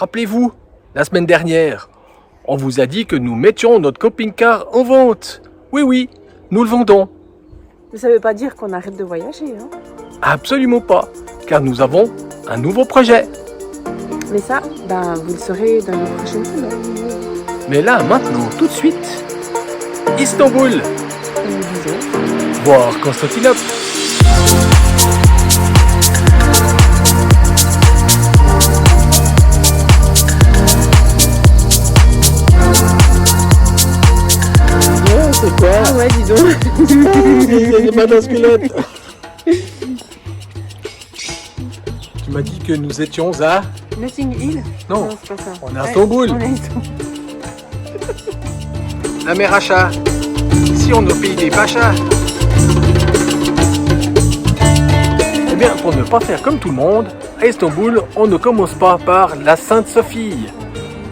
Rappelez-vous, la semaine dernière, on vous a dit que nous mettions notre camping-car en vente. Oui, oui, nous le vendons. Mais ça veut pas dire qu'on arrête de voyager, hein. Absolument pas, car nous avons un nouveau projet. Mais ça, vous le saurez dans nos prochaines semaines. Mais là, maintenant, tout de suite, Istanbul, Bisous. voire Constantinople. C'est quoi? Ah ouais, dis donc. C'est pas dans squelette. Tu m'as dit que nous étions à... Notting Hill? Non, c'est pas ça. on est à Istanbul. On est à Istanbul. La mer Acha. Ici, on est au pays des Pachas. Eh bien, pour ne pas faire comme tout le monde, à Istanbul, on ne commence pas par la Sainte Sophie,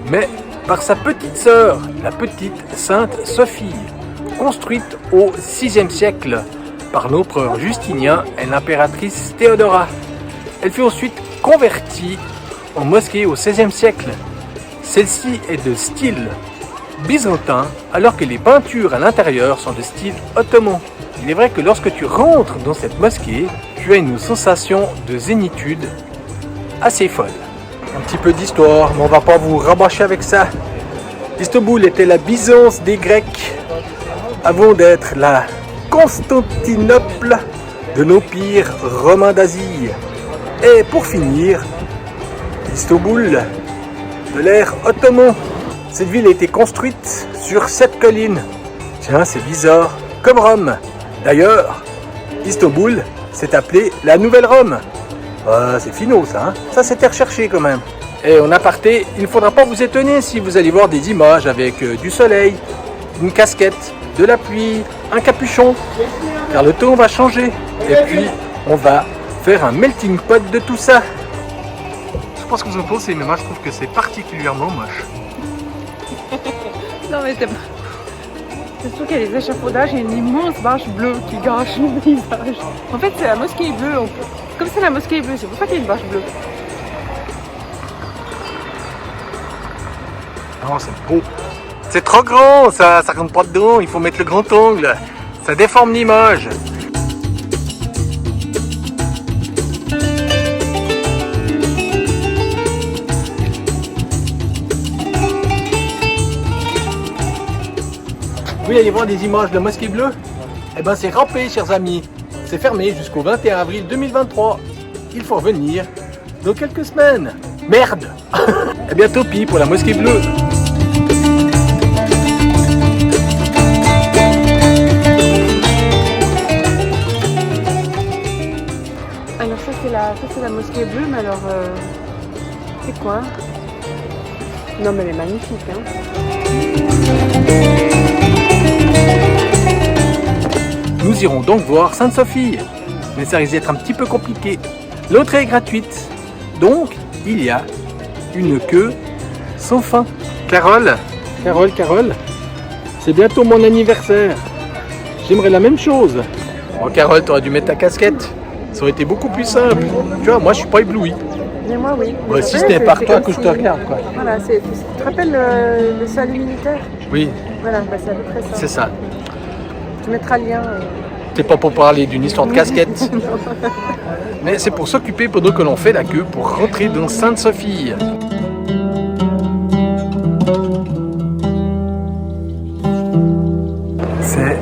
mais par sa petite sœur, la petite Sainte Sophie, construite au VIe siècle par l'empereur Justinien et l'impératrice Théodora. Elle fut ensuite convertie en mosquée au XVIe siècle. Celle-ci est de style byzantin, alors que les peintures à l'intérieur sont de style ottoman. Il est vrai que lorsque tu rentres dans cette mosquée, tu as une sensation de zénitude assez folle. Un petit peu d'histoire, mais on va pas vous rabâcher avec ça. Istanbul était la Byzance des Grecs, avant d'être la Constantinople de l'Empire romain d'Asie. Et pour finir, Istanbul de l'ère ottoman. Cette ville a été construite sur cette colline. Tiens, c'est bizarre, comme Rome. D'ailleurs, Istanbul s'est appelé la Nouvelle Rome. C'est finot ça, hein. Ça c'était recherché quand même. Et en aparté, il ne faudra pas vous étonner si vous allez voir des images avec du soleil, une casquette, de la pluie, un capuchon, car le temps va changer. Et puis, on va faire un melting pot de tout ça. Je sais pas ce que vous en pensez, mais moi je trouve que c'est particulièrement moche. Non mais c'est sûr qu'il y a des échafaudages et une immense bâche bleue qui gâche le paysage. En fait, c'est la mosquée bleue. Comme c'est la mosquée bleue, c'est pour ça qu'il y a une bâche bleue. Non, c'est beau. C'est trop grand, ça rentre pas dedans, il faut mettre le grand angle. Ça déforme l'image. Vous voulez aller voir des images de la mosquée bleue? Eh ben c'est râpé, chers amis. C'est fermé jusqu'au 21 avril 2023. Il faut revenir dans quelques semaines. Merde. Eh bien tant pis pour la mosquée bleue. Alors ça c'est la mosquée bleue, mais alors c'est quoi? Non mais elle est magnifique, hein. Nous irons donc voir Sainte-Sophie, mais ça risque d'être un petit peu compliqué. L'entrée est gratuite, donc il y a une queue sans fin. Carole, c'est bientôt mon anniversaire. J'aimerais la même chose. Oh Carole, t'aurais dû mettre ta casquette. Ça aurait été beaucoup plus simple. Tu vois, moi je suis pas ébloui. Mais moi oui. Ouais, si ce n'est par toi que je te regarde, quoi. Voilà, tu te rappelles le salut militaire? Oui, Voilà, c'est à peu près ça. c'est ça. Tu mettras le lien. C'est pas pour parler d'une histoire de casquette. Mais c'est pour s'occuper pendant que l'on fait la queue pour rentrer dans Sainte-Sophie. C'est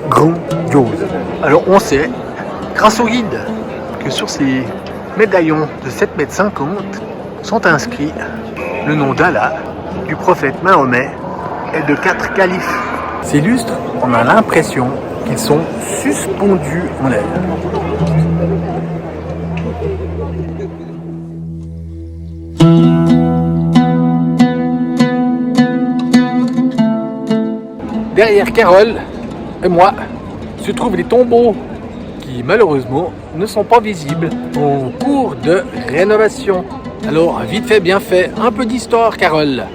grandiose. Alors on sait, grâce au guide, que sur ces médaillons de 7,50 m sont inscrits le nom d'Allah, du prophète Mahomet et de 4 califes. Ces lustres, on a l'impression qu'ils sont suspendus en l'air. Derrière Carole et moi se trouvent les tombeaux qui malheureusement ne sont pas visibles en cours de rénovation. Alors vite fait, bien fait, un peu d'histoire Carole.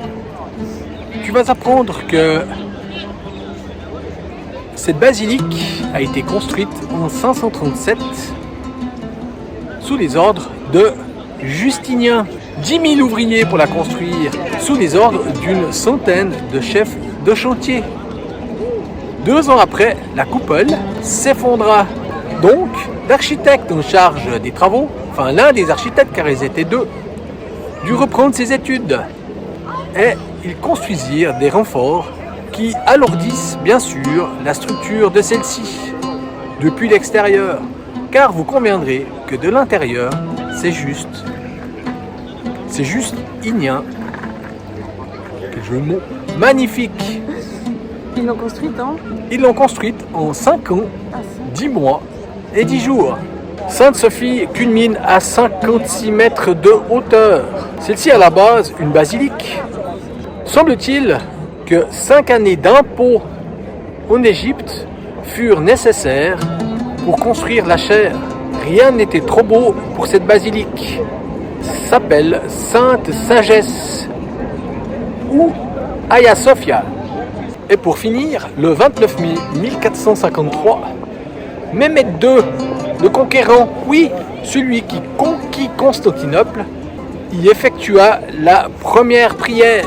Tu vas apprendre que cette basilique a été construite en 537 sous les ordres de Justinien. 10 000 ouvriers pour la construire, sous les ordres d'une centaine de chefs de chantier. 2 ans après, la coupole s'effondra. Donc, l'architecte en charge des travaux, enfin l'un des architectes car ils étaient 2, dut reprendre ses études. Et ils construisirent des renforts qui alourdissent bien sûr la structure de celle-ci, depuis l'extérieur. Car vous conviendrez que de l'intérieur, c'est juste ignien. Quel jeu de mots magnifique. Ils l'ont construite en Ils l'ont construite en 5 ans, 10 mois et 10 jours. Sainte-Sophie culmine à 56 mètres de hauteur. Celle-ci à la base une basilique. Semble-t-il que 5 années d'impôts en Égypte furent nécessaires pour construire la chaire. Rien n'était trop beau pour cette basilique. S'appelle Sainte Sagesse ou Hagia Sophia. Et pour finir, le 29 mai 1453, Mehmet II, le conquérant, oui, celui qui conquit Constantinople, y effectua la première prière.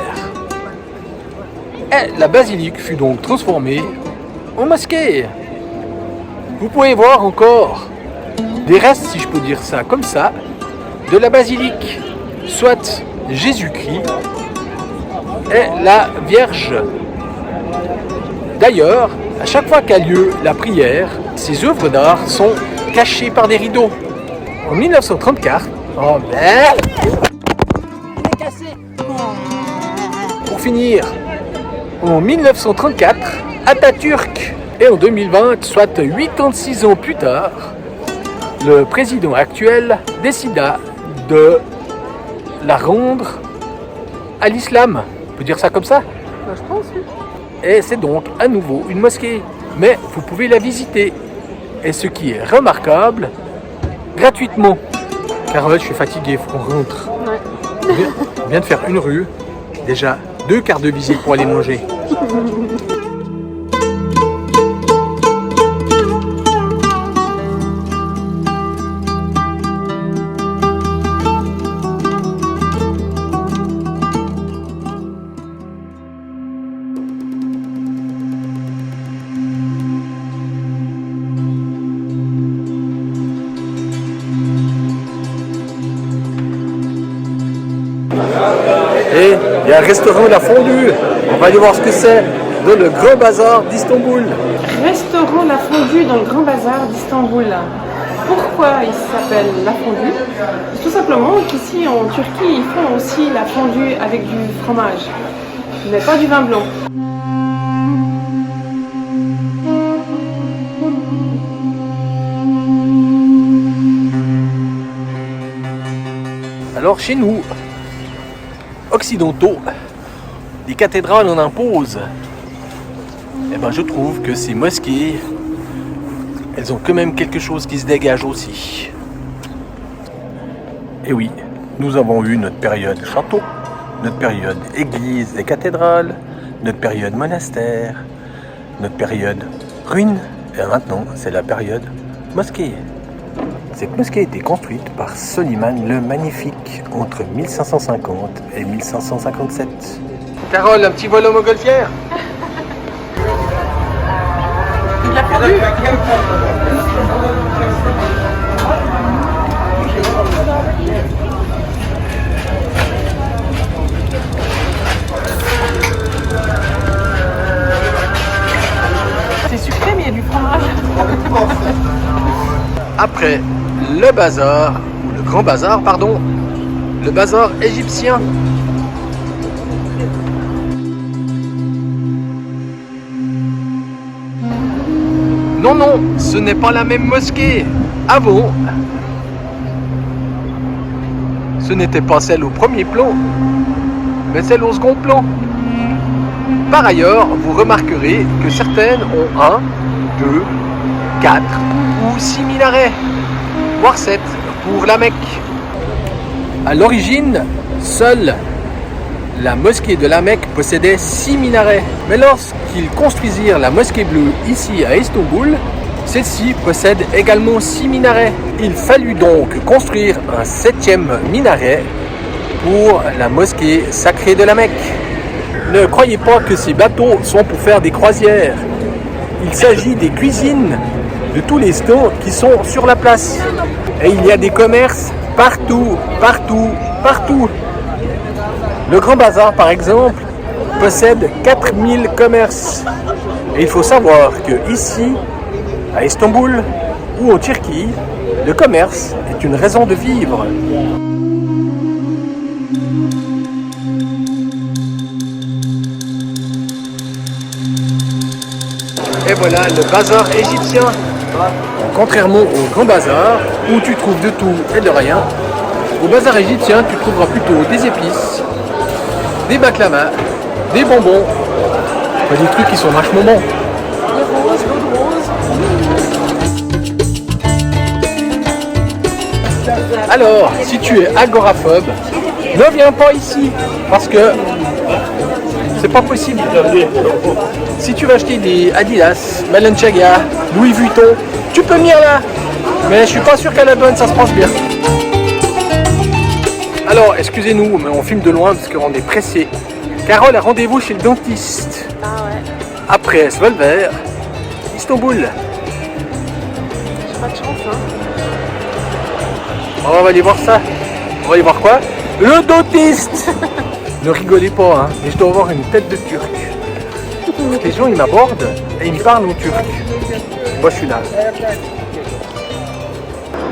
Et la basilique fut donc transformée en mosquée. Vous pouvez voir encore des restes, si je peux dire ça comme ça, de la basilique, soit Jésus-Christ et la Vierge. D'ailleurs, à chaque fois qu'a lieu la prière, ces œuvres d'art sont cachées par des rideaux. En 1934, pour finir, en 1934, Atatürk, et en 2020, soit 86 ans plus tard, le président actuel décida de la rendre à l'islam. On peut dire ça comme ça ? Je pense, oui. Et c'est donc à nouveau une mosquée. Mais vous pouvez la visiter. Et ce qui est remarquable, gratuitement. Carole, je suis fatigué, il faut qu'on rentre. Ouais. On vient de faire une rue. Déjà 2 quarts de visite pour aller manger. Et il y a un restaurant La Fondue. On va aller voir ce que c'est dans le Grand Bazar d'Istanbul. Restaurant La Fondue dans le Grand Bazar d'Istanbul. Pourquoi il s'appelle La Fondue? Tout simplement qu'ici en Turquie, ils font aussi la fondue avec du fromage, mais pas du vin blanc. Alors chez nous, occidentaux, les cathédrales en imposent. Et ben je trouve que ces mosquées, elles ont quand même quelque chose qui se dégage aussi. Et oui, nous avons eu notre période château, notre période église et cathédrale, notre période monastère, notre période ruine, et maintenant c'est la période mosquée. Cette mosquée a été construite par Soliman le Magnifique entre 1550 et 1557. Carole, un petit vol en montgolfière. Il a perdu. C'est sucré mais il y a du fromage. Après le bazar, ou le grand bazar, pardon, le bazar égyptien. Non, non, ce n'est pas la même mosquée. Avant, ce n'était pas celle au premier plan, mais celle au second plan. Par ailleurs, vous remarquerez que certaines ont 1, 2, 4 ou 6 minarets, voire 7 pour la Mecque. À l'origine, seule la mosquée de la Mecque possédait 6 minarets. Mais lorsqu'ils construisirent la mosquée bleue ici à Istanbul, celle-ci possède également 6 minarets. Il fallut donc construire un 7e minaret pour la mosquée sacrée de la Mecque. Ne croyez pas que ces bateaux sont pour faire des croisières. Il s'agit des cuisines de tous les stands qui sont sur la place. Et il y a des commerces partout, partout, partout. Le Grand Bazar, par exemple, possède 4000 commerces. Et il faut savoir que ici, à Istanbul ou en Turquie, le commerce est une raison de vivre. Et voilà le bazar égyptien. Contrairement au Grand Bazar, où tu trouves de tout et de rien, au bazar égyptien, tu trouveras plutôt des épices, des baklamas, des bonbons, des trucs qui sont vachement bons. Alors, si tu es agoraphobe, ne viens pas ici, parce que c'est pas possible. Si tu veux acheter des Adidas, Balenciaga, Louis Vuitton, tu peux venir là. Mais je suis pas sûr qu'à la bonne ça se passe bien. Alors, excusez-nous, mais on filme de loin parce qu'on est pressé. Carole a rendez-vous chez le dentiste. Ah ouais. Après Svolvær, Istanbul. J'ai pas de chance, hein. On va aller voir ça. On va aller voir quoi? Le dentiste. Ne rigolez pas, hein, mais je dois avoir une tête de turc. Parce que les gens ils m'abordent et ils me parlent en turc. Moi je suis là.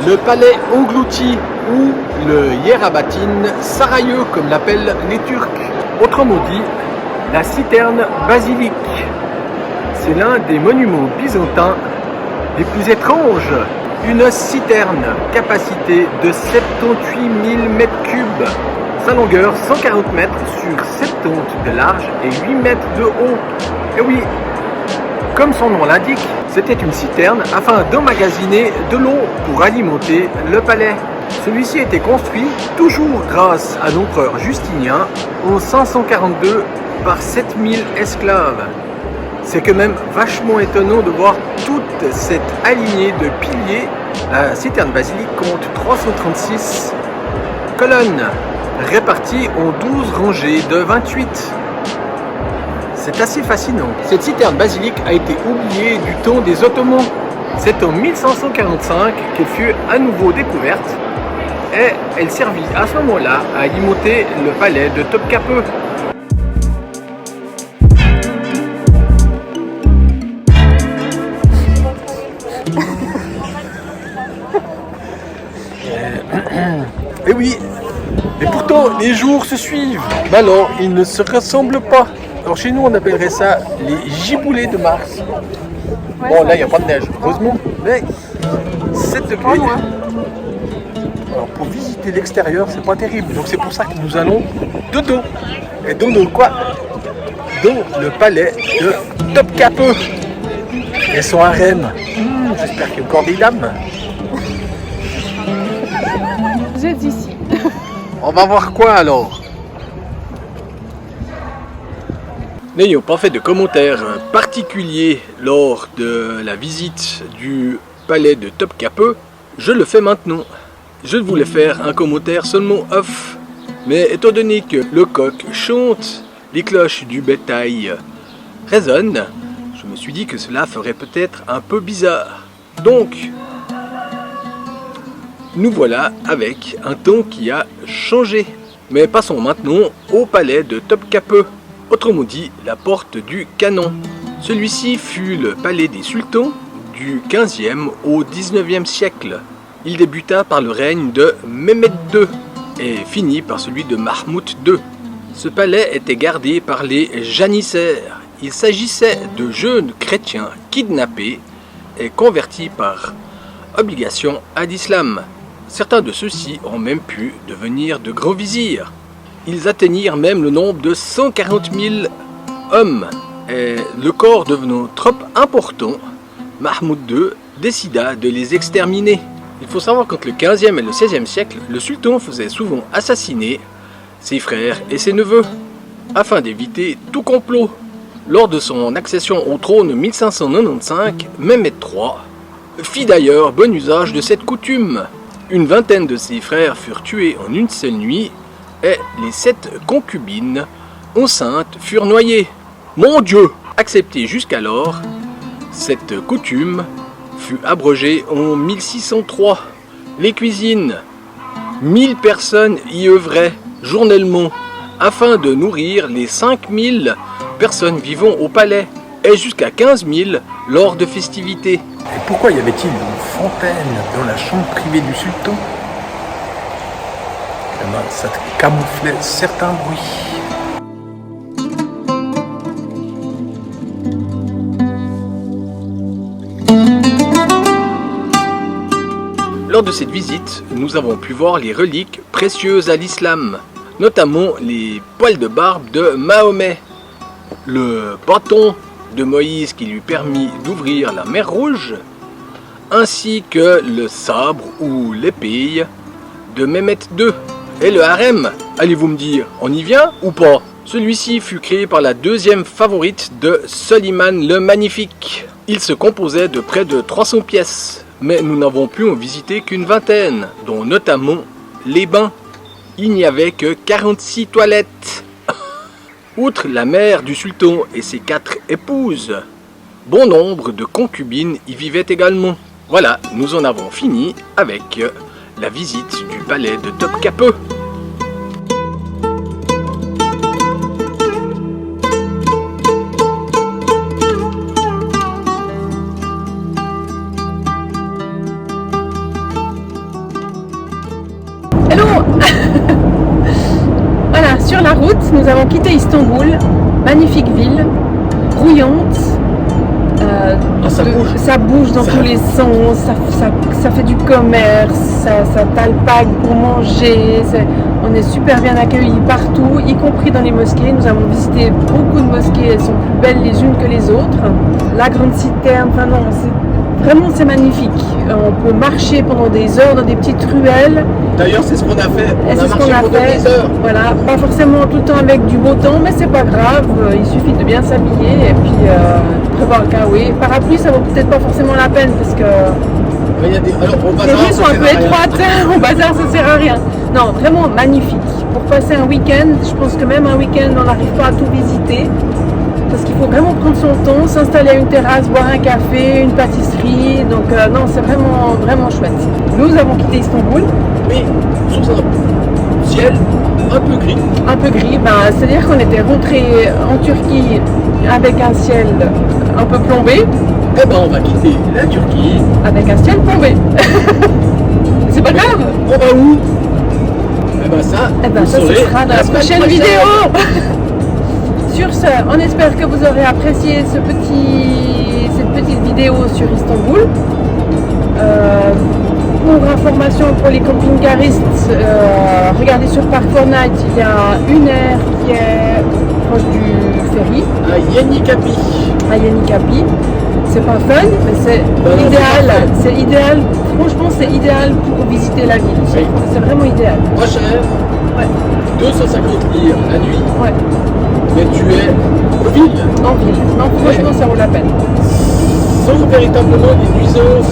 Le palais englouti ou le Yerabatin Sarayeux comme l'appellent les Turcs. Autrement dit, la citerne basilique. C'est l'un des monuments byzantins les plus étranges. Une citerne, capacité de 78 000 m3. Sa longueur 140 mètres sur 70 de large et 8 mètres de haut. Et oui, comme son nom l'indique, c'était une citerne afin d'emmagasiner de l'eau pour alimenter le palais. Celui-ci a été construit toujours grâce à l'empereur Justinien en 542 par 7000 esclaves. C'est quand même vachement étonnant de voir toute cette alignée de piliers. La citerne basilique compte 336 colonnes réparties en 12 rangées de 28. C'est assez fascinant. Cette citerne basilique a été oubliée du temps des Ottomans. C'est en 1545 qu'elle fut à nouveau découverte et elle servit à ce moment-là à alimenter le palais de Topkapı. Et oui, et pourtant les jours se suivent. Mais alors, ils ne se ressemblent pas. Alors chez nous, on appellerait ça les giboulées de Mars. Bon, là, il n'y a pas de neige, heureusement, mais 7 degrés. Alors pour visiter l'extérieur, c'est pas terrible. Donc c'est pour ça que nous allons dodo. Et dodo quoi? Dans le palais de Topkapı. Et son harem. J'espère qu'il y a encore des dames. Vous êtes ici. On va voir quoi alors? N'ayant pas fait de commentaires particuliers lors de la visite du palais de Topkapı, je le fais maintenant. Je voulais faire un commentaire seulement off, mais étant donné que le coq chante, les cloches du bétail résonnent, je me suis dit que cela ferait peut-être un peu bizarre. Donc, nous voilà avec un ton qui a changé. Mais passons maintenant au palais de Topkapı, autrement dit la porte du canon. Celui-ci fut le palais des sultans du 15e au 19e siècle. Il débuta par le règne de Mehmed II et finit par celui de Mahmoud II. Ce palais était gardé par les janissaires. Il s'agissait de jeunes chrétiens kidnappés et convertis par obligation à l'islam. Certains de ceux-ci ont même pu devenir de grands vizirs. Ils atteignirent même le nombre de 140 000 hommes. Et le corps devenant trop important, Mahmoud II décida de les exterminer. Il faut savoir qu'entre le 15e et le 16e siècle, le sultan faisait souvent assassiner ses frères et ses neveux, afin d'éviter tout complot. Lors de son accession au trône en 1595, Mehmed III fit d'ailleurs bon usage de cette coutume. Une vingtaine de ses frères furent tués en une seule nuit et les 7 concubines enceintes furent noyées. Mon Dieu! Acceptée jusqu'alors, cette coutume fut abrogée en 1603. Les cuisines. 1000 personnes y œuvraient journellement afin de nourrir les 5000 personnes vivant au palais et jusqu'à 15 000 lors de festivités. Et pourquoi y avait-il une fontaine dans la chambre privée du sultan? Eh ben, ça camouflait certains bruits. Lors de cette visite, nous avons pu voir les reliques précieuses à l'islam, notamment les poils de barbe de Mahomet, le bâton de Moïse qui lui permit d'ouvrir la mer Rouge, ainsi que le sabre ou l'épée de Mehmet II. Et le harem, allez-vous me dire, on y vient ou pas? Celui-ci fut créé par la deuxième favorite de Soliman le Magnifique. Il se composait de près de 300 pièces, mais nous n'avons pu en visiter qu'une vingtaine, dont notamment les bains. Il n'y avait que 46 toilettes. Outre la mère du sultan et ses 4 épouses, bon nombre de concubines y vivaient également. Voilà, nous en avons fini avec la visite du palais de Topkapı. Hello. Voilà, sur la route, nous avons quitté Istanbul, magnifique ville, grouillante. Ça bouge dans tous les sens, ça fait du commerce, ça t'alpague pour manger, on est super bien accueillis partout, y compris dans les mosquées. Nous avons visité beaucoup de mosquées, elles sont plus belles les unes que les autres. La grande citerne, enfin non, c'est magnifique. On peut marcher pendant des heures dans des petites ruelles. D'ailleurs, c'est ce qu'on a fait. On a marché pendant des heures. Voilà, pas forcément tout le temps avec du beau temps, mais c'est pas grave. Il suffit de bien s'habiller et puis prévoir le kawaii. Parapluie, ça vaut peut-être pas forcément la peine parce que les rues sont un peu étroites. Au bazar, ça sert à rien. Non, vraiment magnifique. Pour passer un week-end, je pense que même un week-end, on n'arrive pas à tout visiter. Parce qu'il faut vraiment prendre son temps, s'installer à une terrasse, boire un café, une pâtisserie. Donc non, c'est vraiment, vraiment chouette. Nous avons quitté Istanbul. Mais sous un ciel un peu gris. Un peu gris, c'est-à-dire qu'on était rentré en Turquie avec un ciel un peu plombé. Eh ben on va quitter la Turquie avec un ciel plombé. C'est pas grave. On va où? Eh ben ça, ça ce sera dans la prochaine vidéo. Sur ce, on espère que vous aurez apprécié cette petite vidéo sur Istanbul. Pour information pour les camping-caristes, regardez sur Park Fortnite, il y a une aire qui est proche du ferry. À Yenikapi. À Yenikapi. C'est pas fun, mais c'est idéal. C'est idéal. Franchement, c'est idéal pour visiter la ville. Oui. C'est vraiment idéal. Pas cher. Ouais. 250 lire la nuit. Ouais. Mais tu es en ville. En ville. Non, franchement, ça vaut la peine. Sans véritablement des nuisances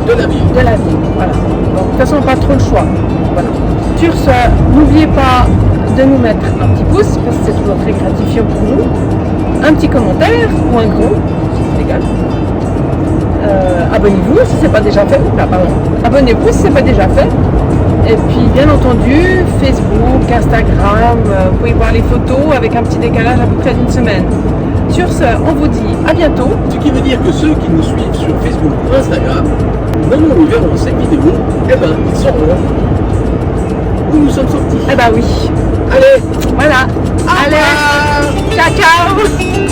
de la ville. De la ville, voilà. Donc, de toute façon, pas trop le choix. Voilà. Sur ce, n'oubliez pas de nous mettre un petit pouce, parce que c'est toujours très gratifiant pour nous. Un petit commentaire, ou un gros, c'est égal. Abonnez-vous si ce n'est pas déjà fait. Abonnez-vous si ce n'est pas déjà fait. Et puis bien entendu, Facebook, Instagram, vous pouvez voir les photos avec un petit décalage à peu près d'une semaine. Sur ce, on vous dit à bientôt. Ce qui veut dire que ceux qui nous suivent sur Facebook ou Instagram, au moment où ils verront cette vidéo, eh ben, ils sauront où nous sommes sortis. Eh ben oui. Allez, voilà. Allez, ciao ciao.